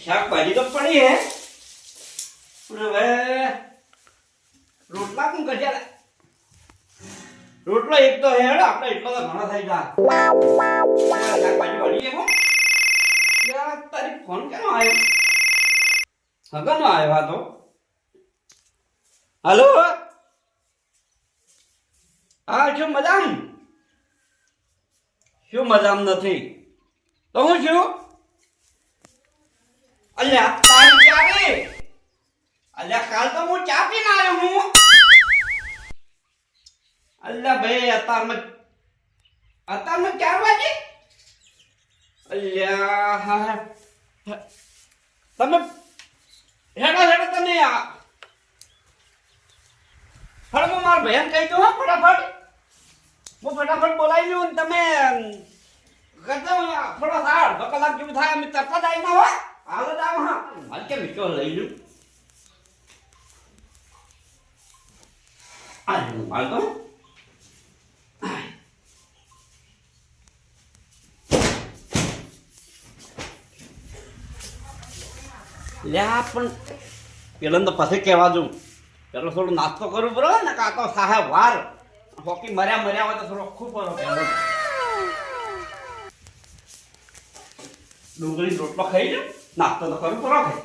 શાકભાજી તો પડી હે પણ હવે રોટલા કોણ કરશે રોટલો એક તો હે આપણે એટલો તો ઘણો થઈ જાય શાકભાજી પડી હે તારી ફોન કેનો આવ્યો હગનો આવ્યો આ તો હલો હા શું મજામ નથી તો હું છું અલ્યા તારી ચાવી અલ્યા કાલ તો હું ચા પીને આવ્યો હું અલ્યા ભાઈ અત્યારમાં 4 વાગે અલ્યા તમે હેડો તમે હળમો માર બહેન કહી દો હા ફટાફટ હું ફટાફટ બોલાવી લઉં ને તમે કરતા થોડો સાર 2 કલાક જેવું થાય અમે તરત જ આવી ના હોય હાલ જ આવો હા હાલ કેમ વિચો લઈ લઉં હાલ તો લ્યા પણ પેલા તો પછી કહેવા દઉં પેલો થોડો નાસ્તો કરું બરોબર ને કાકો સાહેબ વાર હોકી મર્યા હોય તો થોડો ખૂબ બરો પેલો ડુંગળી રોટલો ખાઈ લો નાસ્તો તો કરું બરો ખાઈ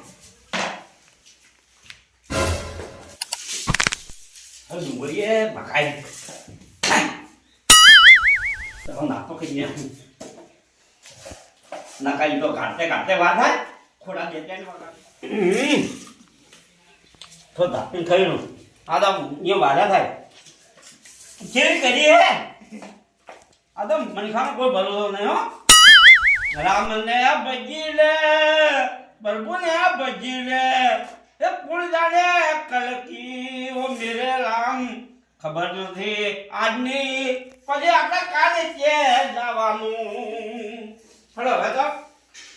ડુંગળી એ ભકાઈ નાસ્તો ખાઈ નાકાઈ તો કાઢતે વાર થાય થોડા દેતા તો દાપીને ખાઈ લો આ તો અહીંયા વાડા થાય કેવી કરી હે આ તો મનખાનો કોઈ ભરોસો નહીં હો રામ ને ભજી લે પ્રભુ ને ભજી લે એ કુળ જાણે કલકી ઓ મેરે રામ ખબર નથી આજની પછી આપણે કાલે કે જવાનું હળો હવે તો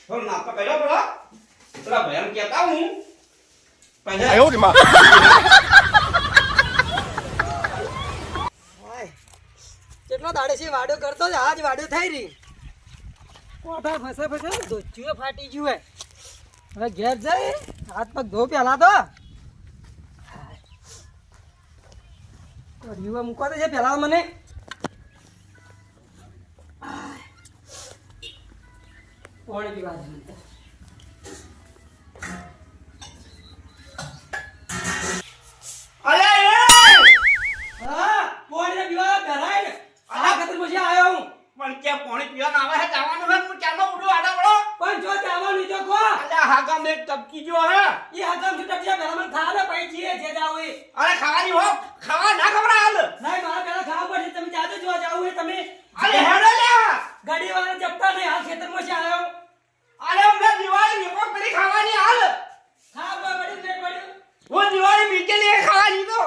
થોડો નાસ્તો કર્યો પેલા ભયમ કહેતા હું આયો રે માં કેટલો દાડે છે વાડો કરતો જ આજ વાડો થઈ રહી કોઠા ફસે ધોચીઓ ફાટી ગયું હે હવે ઘેર જઈ હાથ પગ ધો પેલા તો રીવા મૂકવા દે છે પેલા મને પાણી પીવા દે ટપકી જો હે ઈ હાગમ થી ટપકી પેલા મને ખાવા પડી જીએ જે જાવ એ અરે ખાવાની હો ખાવા ના ખબર હાલ નહીં મારા પેલા ખાવા પડશે તમે જાતે જો જાવ એ તમે અરે હેડો લે ગાડી વાળા જપતા નહીં હાલ ખેતરમાં છે આવ્યો અરે અમને દિવાળી મેકો કરી ખાવાની હાલ ખાવા પડી ને પડ્યું वो दिवाली मीठे लिए खाવાની તો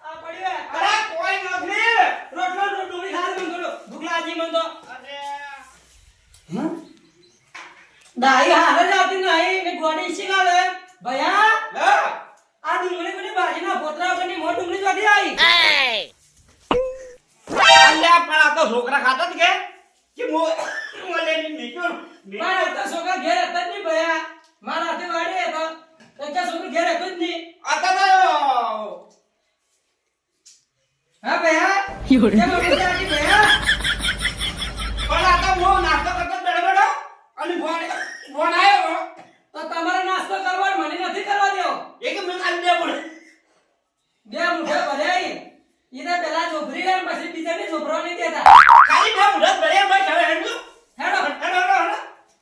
આ પડ્યું અરે કોઈ નથી રોટલો ડુંગળી ખાવા મંગળો ભૂખલાજી મંદો અરે દાઈ હારે જાતી નહીં ને ગોડી શીખાવે ભયા આ ડુંગળી કોની બાજીના પોતરા કોની મો ડુંગળી જોતી આવી અલ્યા પણ આ તો છોકરા ખાતા જ કે મોલે ની નીકળ મારા તો છોકરા ઘેર હતા જ નહીં ભયા મારા હાથે વાડી હતો તો કે છોકરા ઘેર હતો જ નહીં આતા તો હા ભયા યોડે કેમ ઉઠાતી ભયા પણ આ તો મો નાસ્તો કરતો બડબડો અને ફોન આવ્યો તો તમારે નાસ્તો કરવાનો મને નથી કરવા દેવો એક મેં ખાલી દે પડે બે મુઠે ભરાઈ ઈને પેલા છોકરી લે પછી બીજાને છોકરો નહીં દેતા ખાલી બે મુઠે ભરે ભાઈ હવે હેડો હેડો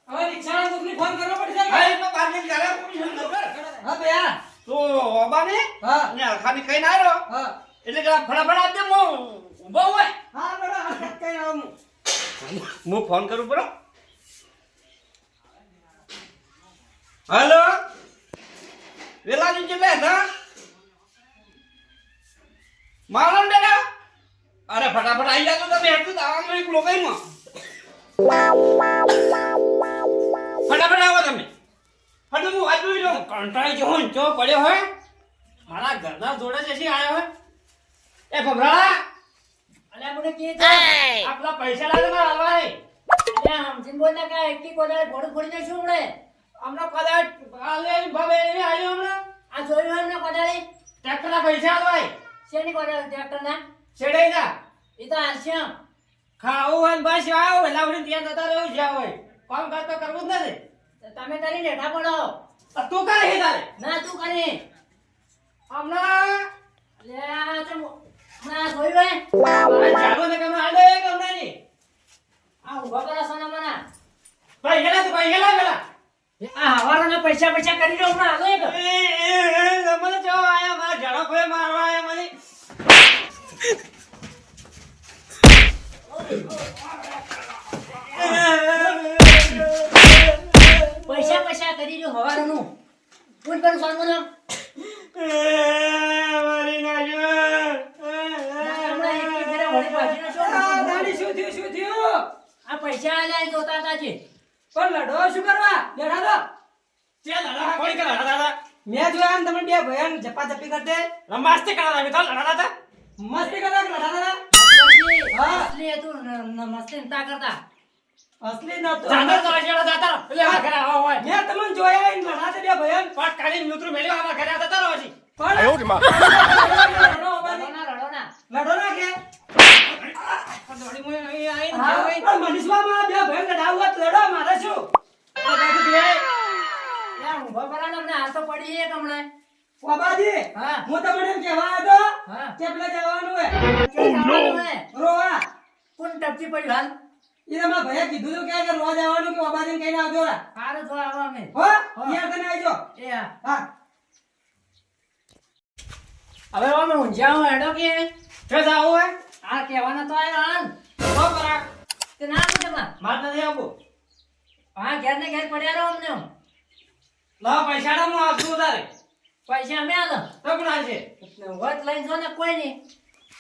હવે રિક્ષાના કોકને ફોન કરવો પડશે હા એ તો બારની ઘરે પૂરી નંબર હા ભયા તો ઓબાને હા ને ખાલી કઈ ના આવ્યો હા એટલે કે ફટાફટ આપજે મો ઉભો હોય હા બરાબર કઈ આવું હું ફોન કરું બરો हेलो વેલાજી કેટલે હતા માલમ બેટા અરે ફટાફટ આવી જાજો તમે હેડતું આવવાનું એક લોકાઈમાં ફટાફટ આવો તમે ફટ હું આજુ જો કંટાળી જો હું જો પડ્યો હોય મારા ઘરના જોડે જશે આયો હોય એ ભભરા અલ્યા મને કે છે આપલા પૈસા લાગે મારા હાલવા ત્યાં સમજીને બોલતા કે એકી કોદાળ ઘોડું ફોડીને શું ઉડે? હમણાં કદાચ આલે ભાવે એને આલ્યો હમણાં આ જોયું એમને કોદાળી? ટ્રેક્ટરના પૈસા આલવાય શેની કોદાળી ટ્રેક્ટરના? છેડાઈના ઈ તો હાલશે. ખાવું હોય ને બસ આવો લાવડીને ત્યાં જતા રહેવું જ્યાં હોય કામ કાજ તો કરવું જ નથી. તો તમે કરીને હેઠા પડો. તું કરે હે તારે ના તું કરી. હમણાં લે આ ચમ હમણાં આ જોયું હે? મારે જાડો ને કેમ આલે કે હમણાં ની આ ઊભા કરો સોના મના. ભાઈ ગેલા તું ભાઈ ગેલા પેલા આ હવારના પૈસા કરી દો હમણાં હાલો એક. મને જો આયા મારા જાડો કોઈ મારવા આયા મને પૈસા કરી દો હવારનું. પૂછ પર સોન મના. મારી નાખ્યો હમણાં એક ફેરે વળી પાછીને શું આ દાડી શું થયું? આ પૈસા આલ્યા એ જોતા હતા છે. પણ લડો શું કરવા? બેઠા તો. તે લડા કોણી કે લડા દાદા મેં જોયા ને તમે બે ભયન ઝપાઝપી કરતે. રમાસ્તી કરા આવી તો લડા દાદા મસ્તી કરતા કે લડા હતા? હા. અસલી હતું મસ્તી નતા કરતા. અસલી નતો. જાદર તો જેડા દાતા એટલે આ ઘરે આવો હોય મેં તમને જોયા ઈ લડાતે બે ભયન. પાટ કાઢીને મિત્રો મેલ્યો આવા ઘરે આવતા રહો છી પણ 哎呦我的妈！ રડો ના. લડો ના કે? દોડી મોય અહીં આઈને હા, જાવ પણ મનીષવામાં બે ભયન લડાવવા તો લડો મારે શું? યા ઊભા કરાને અમને હાલ તો પડી એક હમણાં. બાબાજી, હા. હું તમને એમ કહેવા આવ્યો તો હા. કે પેલા જવાનું હે જવાનું હે. રોવા. કોણ ટપકી પડ્યું હાલ? ઈ તમારા ભઈએ કીધું તું કે રોવા જવાનું કે બાબાજીને કહીને આવજો રા. હારું જો આવો અમે. હો? યાર તને આવજો. એ હા. હા. હવે અમે ઊંઝા હેડો કે જો જાવ હોય આ કહેવાના તો આવ્યો હાલ. નો કરા તે ના આપું તમે. માર નથી આપો હા ઘેર ને ઘેર પડ્યા રહો અમને. લા પૈસા ડા હું આપું તારે પૈસા અમે આલો. તો કોણ આલશે વત લઈને જો ને કોઈ નહીં.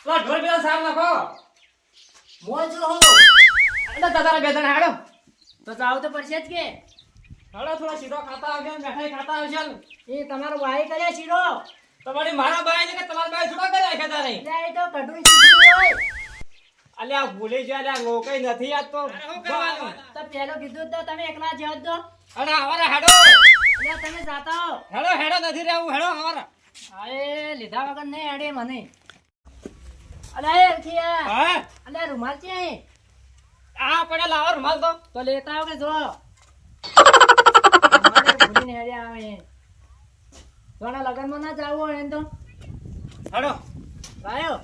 લા ઢોલ પેલા સાર નાખો મોજ હો. એટલે તારા બે જણ હાડો તો જાવ તો પડશે જ કે. હાડો થોડા સીધો ખાતા આવજો ને મીઠાઈ ખાતા આવજો ને એ તમારો ભાઈ કર્યા શીરો. તમારી મારા બાઈ ને કે તમારા બાઈ થોડા કરે રાખે તારે એટલે એ તો કઢું શીરો હોય. અલ્યા ભૂલી ગયા અલ્યા લોકઈ નથી આજ તો તો પેલો કીધું તો તમે એકલા જાવ તો. અરે હવારે હેડો એટલે તમે જાતા હો. હેડો હેડો નથી રહેવું હેડો હવારે અરે લીધા વગર નહીં અડે મને. અલે ખિયા. હા અલે રૂમાલ છે અહીં? આ પડે લાવો રૂમાલ તો લેતા આવો કે જો. અમારે ભૂલીને હેડ્યા આવે. ઘણા લગનમાં ના જાવું હોય એમ તો. હેડો લાયો.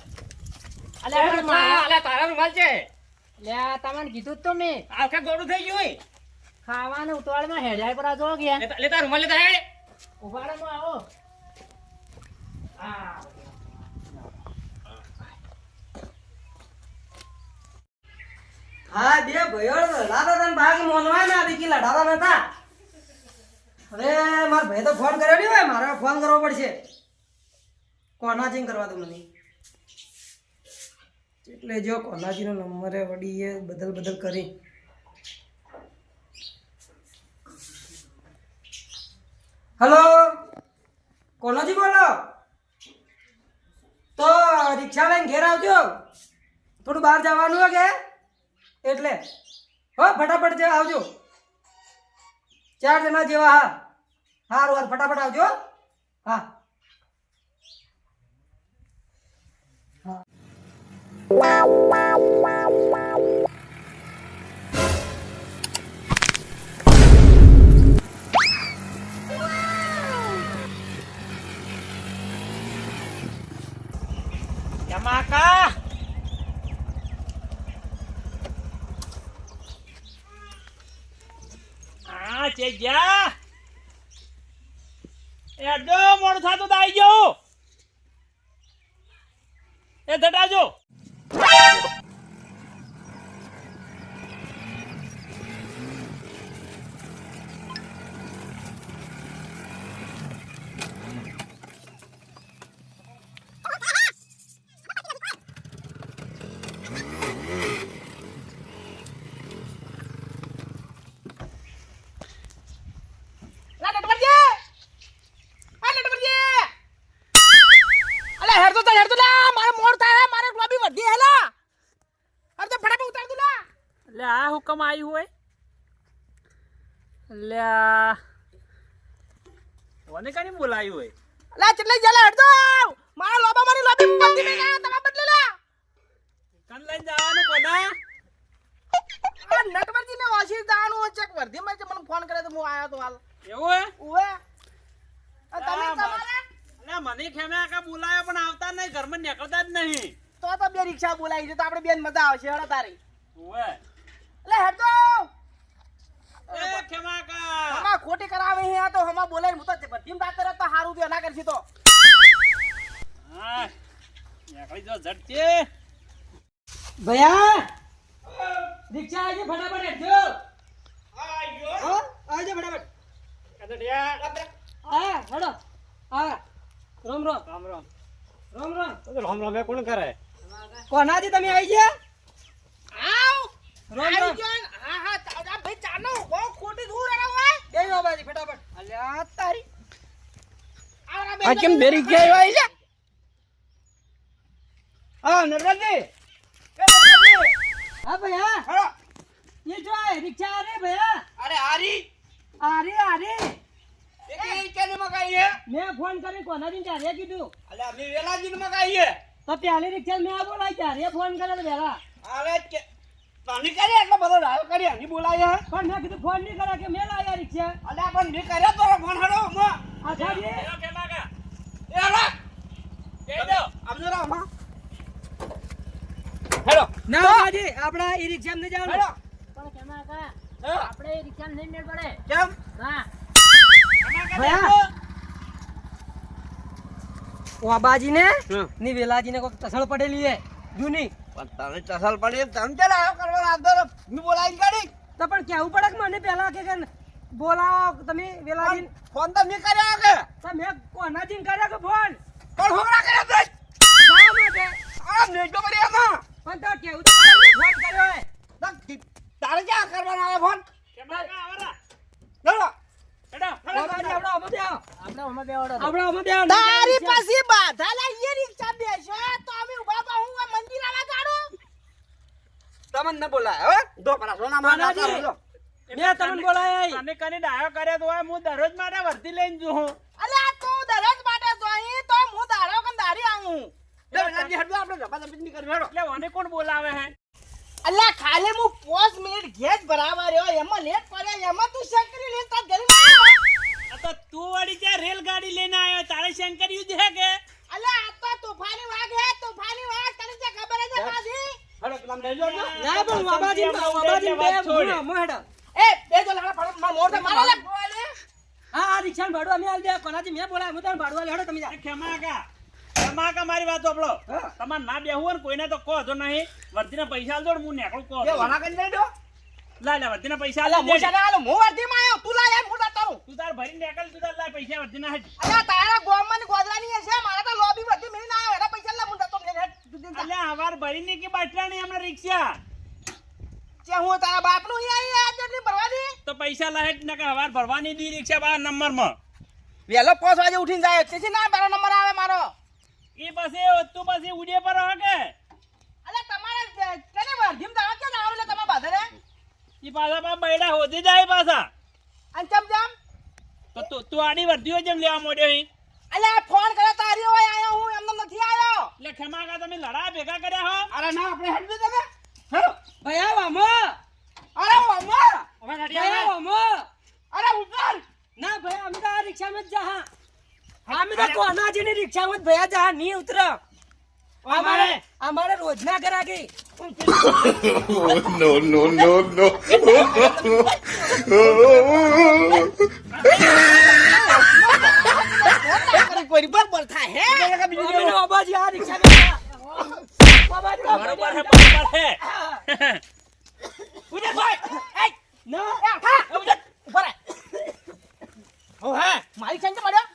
અલ્યા તારા રૂમાલ છે લે તમને કીધું જ તો મેં. આખે ગોળું થઈ ગયું હોય ખાવાનું ઉતાવળમાં હેડ્યા પર આ જો ગયા. લેતા રૂમાલ લેતા હેડ ઉભાડમાં આવો. હા. હા, બે ભયો લડાતા હતા ને ભાગ મોનવા ના હતી કે લડાતા નતા. હવે મારા ભાઈ તો ફોન કર્યો નહીં હોય, મારે ફોન કરવો પડશે. કોનાજી કરવા દો મને. એટલે જો કોનાજીનો નંબર હે વડી એ બદલ કરી. હેલો, કોનાજી બોલો? તો રિક્ષા લઈને ઘેર આવજો, થોડું બહાર જવાનું હે કે એટલે હો ફટાફટ આવજો. 4 જણા જેવા. હા હારું ફટાફટ આવજો. હા Yamaka ચેગ્યા એડો મોડું થાતું તો આવી ગયો એ ધટાજો આ હુકમ આવ્યું હોય અલ્યા કોને કાની બોલાયું હોય અલા ચટલી જલા હટજો મારા લોબા મારી લોબી પંદી મે ગયા તમા બદલે લા કન લઈને જવાનું કોના આ નટવરજી ને ઓછી જાણું ચેક વર્ધી માં મને ફોન કરે તો હું આયો તો હાલ એવું હે ઉવે આ તમે હા, તમારા અલ્યા મને ખેમ્યા કા બોલાયો પણ આવતા નહીં ઘરમાં નીકળતા જ નહીં તો બે રિક્ષા બોલાવી છે તો આપણે બેન મજા આવશે હળો તારી ઓવે એટલે હટજો એ ખેમા કા હમા ખોટી કરાવે હે આ તો હમા બોલાઈ હું તો વર્ધીમ વાત કરે તો હારું તો ના કરશી તો હા નીકળી જો ઝટકે ભયા રિક્ષા આવજે ફટાફટ હેઠજો હો આવજે ફટાફટ કદડિયા હા હેડો હા રોમ રોમ રામ રામ રોમ રોમ રામ રામ કોણ કરે કોનાથી તમે આવી ગયા આવ રોમ આવી રોમ ગયો હા હા આ ભાઈ ચાનો હો ખોટી દૂર રહો હોય બેહો બાજી ફટાફટ અલ્યા તારી આવરા બે આ કેમ બે રિક્ષા આવ્યા છે હા નરજી હા ભયા હળો ये जो है रिक्शा आ रही है भैया અરે હારી आ रही એ કેને મગાઈ હે मैं फोन કરી કોના दिन जा रहे कीधु અલે અમે વેલાજી ને મગાઈ હે तो पहले रिक्शा में आ बोला जा रहे फोन करे तो बेला અરે કે પાણી કરે એટલો બધો રાયો કરી આની બોલાય હે पर मैं कीधु फोन नहीं करा के मैं लाया रिक्शा અલે પણ ની કર્યો તો ફોન હડો મો अच्छा जी ખેમા કા એ હળો કહી દો આમજો રાવ માં હેલો ना बाजी આપડા ઈ रिक्शा में जाओ હળો પણ ખેમા કા હે આપણે રિક્ષા નહીં મેળ પડે કેમ હા भैया वो बाजी ने नी वेलाजी ने को तसल पड़ेली है जूनी પણ તને ચસલ પડી તને ચાલ આવ્યો કરવા આદર મી બોલાઈ ગાડી तो पण केवू पड़े के મને પહેલા કે બોલાવો તમે વેલાજી ફોન તો મી કર્યો કે તો મેં કોના दिन કર્યા કે ફોન પણ હોગરા કર્યો તો શા માટે આ નેટો કરી આમાં પણ તો કેવું તો પડે ને ફોન કર્યો હે તારે ક્યાં કરવાનો આવે ફોન ખેમા કા આવરા ચલો હેડો ઓ બાજી આપડો અમે બેહો આપણે ઓમાં બેવાડો આપડો અમે બેહો તારી પાછી બાધા લાઈએ રિક્ષા બેસો તો અમે ઉભા પા હું મંદિર આવા જાડું તમને ન બોલાય હવે દો પરા સોના માં ના માનાજી. કરો મેં તમને બોલાયા અને કને ડાયો કર્યો તો હોય હું દરરોજ માટે વર્તી લઈને જઉં અલે આ તું દરરોજ માટે જોઈ તો હું દાડો કન દાડી આવું દે લાજી હડો આપણે જપા જપી ની કરી હેડો એટલે ઓને કોણ બોલાવે હે અલ્યા ખાલી હું 5 મિનિટ ગેસ ભરાવા રહ્યો એમાં લેટ પડ્યા એમાં તું શંકરી લે તાર ઘરે ના આવ્યો આ તો તું વળી ત્યાં રેલગાડી લઈને આવ્યો તારે શંકર યુદ્ધ હે કે અલ્યા આ તો તોફાની વાગ હે તોફાની વાગ તને જે ખબર છે બાજી હડો પેલા લેજો ને ના પણ બાબાજી બે ગુણો મોહડો એ બે જો લાડા ફળ માં મોર દે મારા લે હા આ રિક્ષા ભાડું અમે આલ દે કોનાથી મેં બોલાય હું તને ભાડું આલ હેડો તમે જા ખેમા કા મારી વાત સાંભળો તમારે ના બેહવું હોય ને કોઈને તો કહો તો નહીં વર્તીના પૈસા આલજો ને હું નેકળું કહો એ વાના કરી લેજો લા વર્તીના પૈસા અલ્યા આલજો હું ચાલે આલો હું વર્ધી માં આવ્યો તું લાય હું તારું તું તાર ભરીને નેકળ તું તાર લા પૈસા વર્તીના હજ અલ્યા તારા ગોમમાં ની ગોદરાની છે મારા તો લોબી વર્ધી મેં ના આવ્યો એના પૈસા લે હું તો અલ્યા હવાર ભરીને કે બાટલાની હમણાં રિક્ષા જે હું તારા બાપનું અહીં આવી આ જેટલી ભરવાની તો પૈસા લાહેટ ને કે હવાર ભરવાની દી રિક્ષા બા નંબરમાં વેલો 5 વાગે ઉઠીને જાય તેથી ના મારો નંબર આવે મારો એ પાસે તું પાસે ઉડે પર હો કે અલ્યા તમારે કેને વર્ધીમ જાવ કે જાવ એટલે તમાર બાધરે એ પાછા પા બૈડા હોદી જાય પાછા અંચમ જામ તો તું આડી વર્ધીઓ જેમ લેવા મોડ્યો હી અલ્યા ફોન કરે તારી હોય આયો હું એમને નથી આયો એટલે ખેમા કા તમે લડા ભેગા કર્યા હો અરે ના આપણે હેડ દે તમે હેડો ભયા વામો અરે ઓમા ભયા વામો અરે ઉતર ના ભયા અમે તો આ રિક્ષા में જા અમે તો કોનાજી ની રિક્ષા में ભયા જા ની ઉતર અમારે રોજના ગ્રાહકી no, no, no, no. કોઈ બરાબર થાય હે અમે તો બાબાજી આ રિક્ષા में જા બાબાજી બરોબર હે બરોબર હે ઉડે ભાઈ એ ના એ હા ઉડે ઉપર હો હે મારી સંગે મળ્યો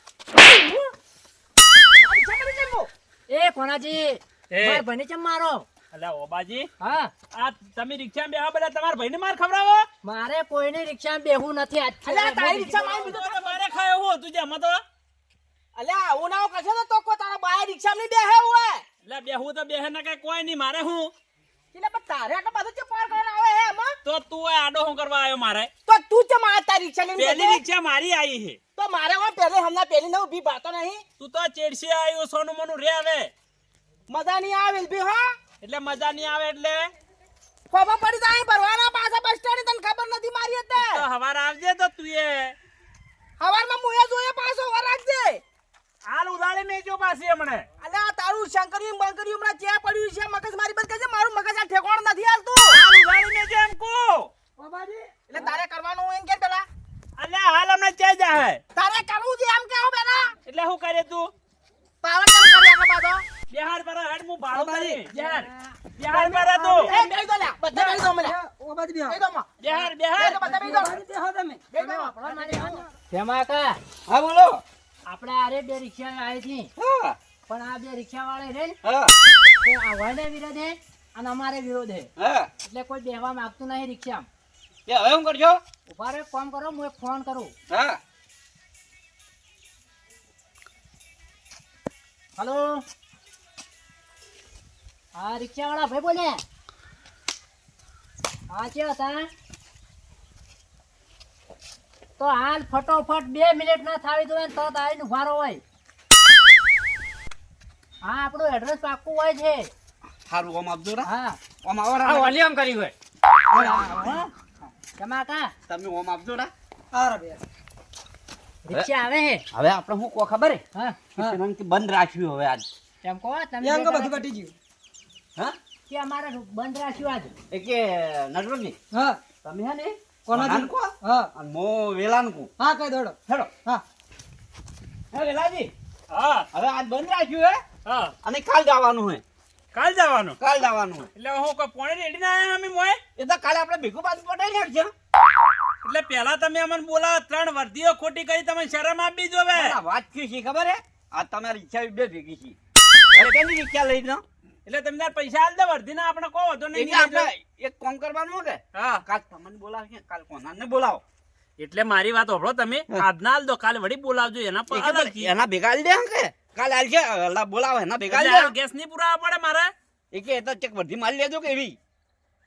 મારી સંગે જમો એ કોનાજી માર ભાઈને ચમ મારો અલ્યા ઓબાજી હા આ તમે રિક્ષા બેહો બધા તમાર ભાઈને માર ખવડાવો મારે કોઈની રિક્ષામાં બેહવું નથી આજ અલ્યા તારી રિક્ષામાં આવી તો મારે ખાયો હું તું જેમ તો અલ્યા આવું ના કશે તો કો તારા બાય રિક્ષામાં નહીં બેહે હોય એટલે બેહું તો બેહે ના કઈ કોઈ નહીં મારે હું એટલે પણ તારે આટલો બધો ચો પાર કરવાનો આવે હે એમાં તો તું આ આડો શું કરવા આવ્યો મારે? તો તું ચમ આ તારી રિક્ષા લઈને પેલી જજે. રિક્ષા મારી આવી છે. તો મારે હું પહેલે હમણાં પેલી ને ઊભી ભાતો નહીં તું તો ચેડસી આવ્યો સોનું મોનું રે હવે. મજા નહીં આવે બી હા એટલે મજા નહીં આવે એટલે ખબર પડી જાય ભરવાના પાછા બસ સ્ટેન્ડ તને ખબર નથી મારી તો હતી હવાર આવજે તો તું એ હવારમાં મુએ જોઈએ પાછો વાર રાખજે હાલ ઉડાડી મેજો પાછી હમણે. અલ્યા તારું શંકરિયું બંકરિયું હમણાં ચે પડ્યું છે મગજ મારી બંધ કરજે મારું મગજ આ ઠેકોણ નથી હાલતું હાલ ઉડાડી મેજો એમ કો. બાબાજી એટલે તારે કરવાનું હોય એમ કે પેલા અલ્યા હાલ હમણે ચા જાહે. તારે કરવું છે એમ કેવું પેલા એટલે શું કરે તું? પાવર કેમ કરી આટલો બધો બિહાર પર હેડ હું ભાડો બાબાજી. કરી. બિહાર પર તું. એ બેહી દો લ્યા બધા બેહી દો મને બાબાજી બેહો. બેહી દો માં બિહાર બેહી દો બધા બેહી દો બાબાજી બેહો તમે. બેહી દો તેમાં કા હા બોલો. આપણે આરે બે રિક્ષા આવી હતી હા પણ આ બે રિક્ષા વાળા રે ને હા તે આવવાને વિરોધ હે અને અમારે વિરોધ હે હા એટલે કોઈ બેહવા માંગતું નહીં રિક્ષામાં. તે હવે શું કરજો? ઉભા રહો, ફોન કરો, હું એક ફોન કરું. હા હલો હા રિક્ષા વાળા ભાઈ બોલે. હા છે હતા તો હાલ ફટોફટ 2 મિનિટ ના થાવી દો તો તારી નું ભારો હોય. હા આપણું એડ્રેસ પાક્કું હોય છે. સારું ઓમ આપજો રા. હા ઓમ આવરા વોલ્યુમ કરી હોય. જમા કા તમે ઓમ આપજો રા. હારા બે. રિક્ષા આવે હે. હવે આપણે શું કહો ખબર હે? હા કિશનંકી બંધ રાખ્યું હવે આજ. તેમ કહો તમે એ અંગ બધું પટી ગયું. હા કે અમારે બંધ રાખ્યું આજ. એ કે નટવરજી હા તમે હે ને કોનાથી? કો હા અને મો વેલાન કો હા કઈ દોડો. હેડો. હા હે વેલાજી હા હવે આજ બંધ રાખ્યું હે હા અને કાલ જવાનું હે. કાલ જવાનું. કાલ જવાનું હે. એટલે હું કોઈ પોણી રેડી ના આયા અમે મોય. એ તો કાલે આપણે ભેગું બાજુ પટાઈ નાખજો. એટલે પેલા તમે અમને બોલાવો 3 વર્દીઓ ખોટી કરી તમે શરમ આપી જોવે. આ વાત શું છે ખબર હે? આ તમારી ઈચ્છા બે ભેગી છે. અરે કેની ઈચ્છા લઈ લો? એટલે તમે તાર પૈસા આલ દે વર્દી ના આપણે કહો તો નહીં. એટલે આપણે એક કામ કરવાનું હે કે હા કાલ તમને બોલાવશે કાલ કોનાને બોલાવો. એટલે મારી વાત સાંભળો તમે આજના આલ દો કાલે વળી બોલાવજો એના પર અલગ થી. એના ભેગા આલી દે કે કાલે આલશે અલ્લા બોલાવે એના ભેગા એટલે આલી આ ગેસ નહીં પુરાવા પડે મારે. દે. એ કે એ તો ચેક વર્ધી મારી લેજો કે એવી.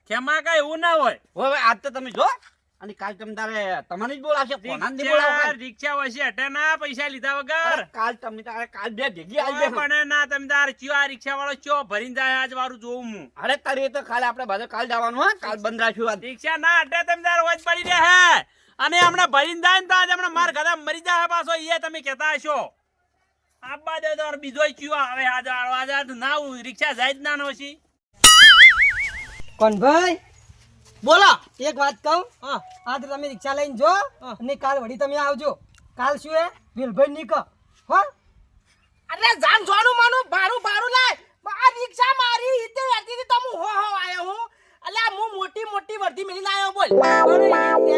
ખેમા કાંઈ એવું ના હોય. હવે આજ તો તમે જો અને કાલ તમે તારે તમને જ બોલાવશે કોનાને બોલાવો કાલ? રિક્ષા વચ્ચે હટે ના પૈસા લીધા વગર. અરે કાલ તમે તારે કાલ બે ભેગી આલી દે. પણ ના તમે તાર ચિયો આ રિક્ષા વાળો ચિયો ભરીને જાય આજ વારું જોઉં હું. અરે તારે એ તો કાલે આપણે બધા કાલ જવાનું હે કાલ બંધ રાખ્યું આજ. રિક્ષા ના હટે તમે તાર વચ પડી રહે અને હમણાં ભરીને જાય ને તો આજ હમણાં માર ગધા મરી જાય પાછો એ તમે કહેતા હશો. આબા દે તો બીજો ચિયો આવે આજ ના રિક્ષા જાય જ ના નોશી. કોણ ભાઈ? બોલો એક વાત કહું. આજ તમે રિક્ષા લઈને જો અને કાલ વળી તમે આવજો. કાલ શું હે વેલભાઈ નીકળ હો. એટલે જાન જોનું માનું ભાડું લાય આ રિક્ષા મારી ઈતે હતી હતી તો હું હો આયો હું અલ્યા હું મોટી વર્દી મેલી લાયો બોલ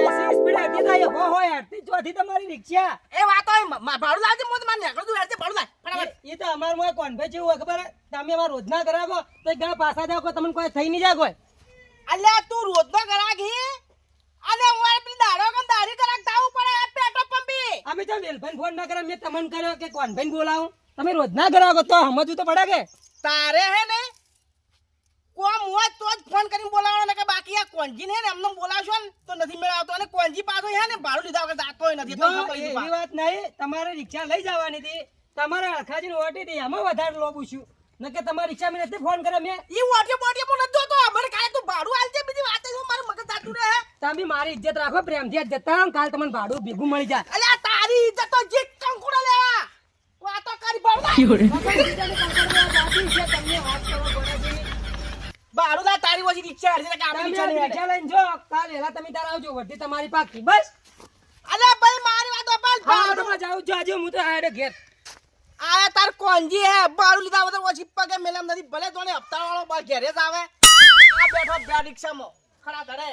એસી સ્પીડ હતી તો એ હો હેડતી ચોથી તમારી રિક્ષા. એ વાત હોય ભાડું લાવજે મોત માર નેકળો તું હેડજે ભાડું લાય ફટાફટ એ તો અમાર મોય કોણ ભાઈ જેવું હોય ખબર હે? તમે અમાર રોજના કરાવો તો ગા પાછા જાવ કોઈ તમને કોઈ થઈ નહીં જાય કોઈ. અલ્યા તું રોજનો ગ્રાહક હી અને હું પેલી દાઢી કરાક તાવું પડે પેટ્રોલ પંપી અમે તો વેલભાઈ ફોન ના કર્યો મેં તમને કર્યો કે કોણ ભાઈ બોલાવું. તમે રોજના કરાવો તો સમજવું તો પડે કે. તારે હે ને કોમ હોય તો જ ફોન કરીને બોલાવવાનો ને કે બાકી આ કોંજીને હે ને એમને બોલાવશો ને તો નથી મેળવતો અને કોંજી પાછો હે ને ભાડું લીધા વગર જાતોય નથી જો તો ખબર ઈ એવી વાત નહીં તમારે રિક્ષા લઈ જવાની હતી તમારે અખાજીને ઓટી હતી એમાં વધારે લોબું છું નકે તમારી રિક્ષા મેં નથી ફોન કર્યો મેં. ઈ ઓટિયો પણ નથી જોતો અમારે કાલે તું ભાડું આલજે બીજી વાત છે મારું મગજ જાતું રહે તમે મારી ઇજ્જત રાખો પ્રેમથી જ જતા રહો કાલ તમને ભાડું ભેગું મળી જાય. અલ્યા તારી ઇજ્જત તો જીક કંકુડા લેવા વાતો કરી ભાડું લા તારી ઓછી રિક્ષા હરજે કે આપણી રિક્ષા નહીં રિક્ષા લઈને જો કાલ એલા તમે તાર આવજો વઢી તમારી પાકી બસ. અલ્યા ભાઈ મારી વાતો પર હા તો જાઉં છું આજે હું તો આડે ઘેર. આયા તાર કોંજી હે ભાડું લીધા વગર ઓછી પગે મેલમ નથી ભલે તોને હપ્તા વાળો બા ઘેરે જ આવે આ બેઠો બે રિક્ષામાં ખરા ધરે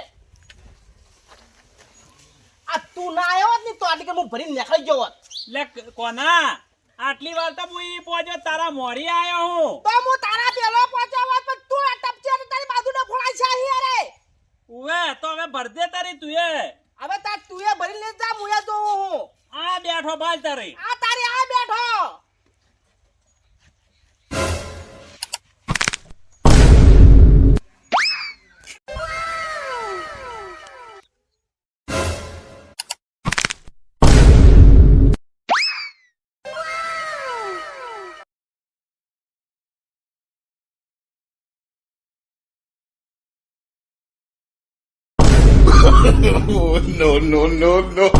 આ તું ના આવ્યો હોત ને તો આટલી કે હું ભરીને નીકળી ગયો હોત લે કોના આટલી વાર તો હું ઈ પહોંચ્યો તારા મોરી આયો હું. તો હું તારા પેલો પહોંચ્યો હોત પણ તું આ ટપચે અને તારી બાજુનો ફોડાઈ છે અહીં અરે ઉવે તો હવે ભર દે તારી તું એ. હવે તાર તુંએ ભરી લે જા મુએ જોઉં હું આ બેઠો બાલ તારી. આ તારી આ બેઠો Oh, no, no, no, no.